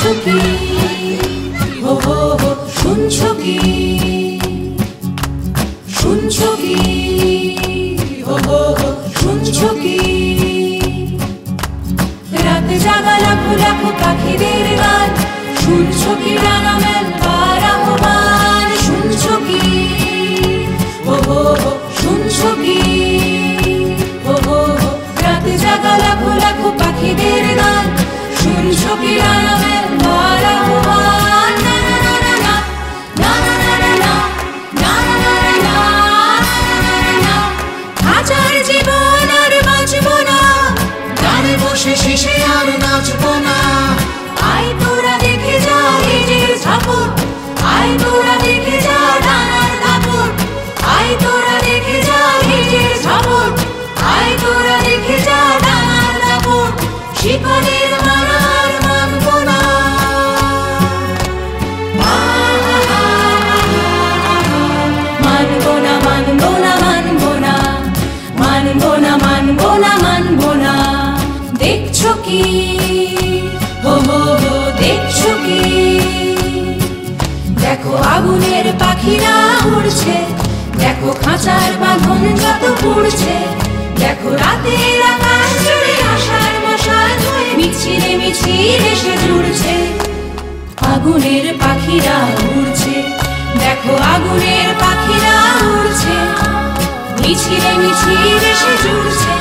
ভাবছো কি, হো হো হো, শুনছো কি, শুনছো কি, হো হো হো, শুনছো কি? রাত জাগা লাখো লাখো পাখিদের গান, শুনছো কি ডানা মেলবার আহ্বান? শুনছো কি, হো হো হো, শুনছো কি, হো হো হো, রাত জাগা লাখো লাখো পাখিদের গান, শুনছো কি ডানা মেলবার আহ্বান? না না না না না না না না না না না না না, হাজার জীবন আর বাঁচবো না, গানে বসে শেষে আর নাচবো না। আয় তোরা দেখে যা নিজের ঝাপট, আয় তোরা দেখে যা ডানার দাপট, আয় তোরা দেখে যা নিজের ঝাপট, আয় তোরা দেখে যা ডানার দাপট। শিকলের মালা আর মানবো না, মানবো না মানবো না মানবো না, মানবো না মানবো না মানবো না। দেখছো কি, হো হো হো, দেখছো কি? দেখো আগুনের পাখিরা উড়ছে, দেখো খাঁচার বাঁধন যত পুড়ছে, দেখো রাতের আকাশ জুড়ে আশার মশাল হয়ে মিছিলে মিছিল এসে জুড়ছে। আগুনের পাখিরা উড়ছে, দেখো আগুনের পাখিরা উড়ছে, মিছিলে মিছিল এসে জুড়ছে।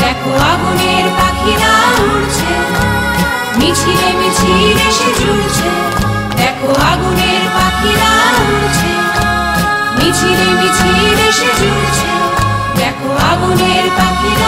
দেখো আগুনের পাখিরা উড়ছে, মিছিলে মিছিল এসে জুড়ছে। দেখো আগুনের পাখিরা উড়ছে, মিছিলে মিছিল এসে জুড়ছে। দেখো আগুনের পাখিরা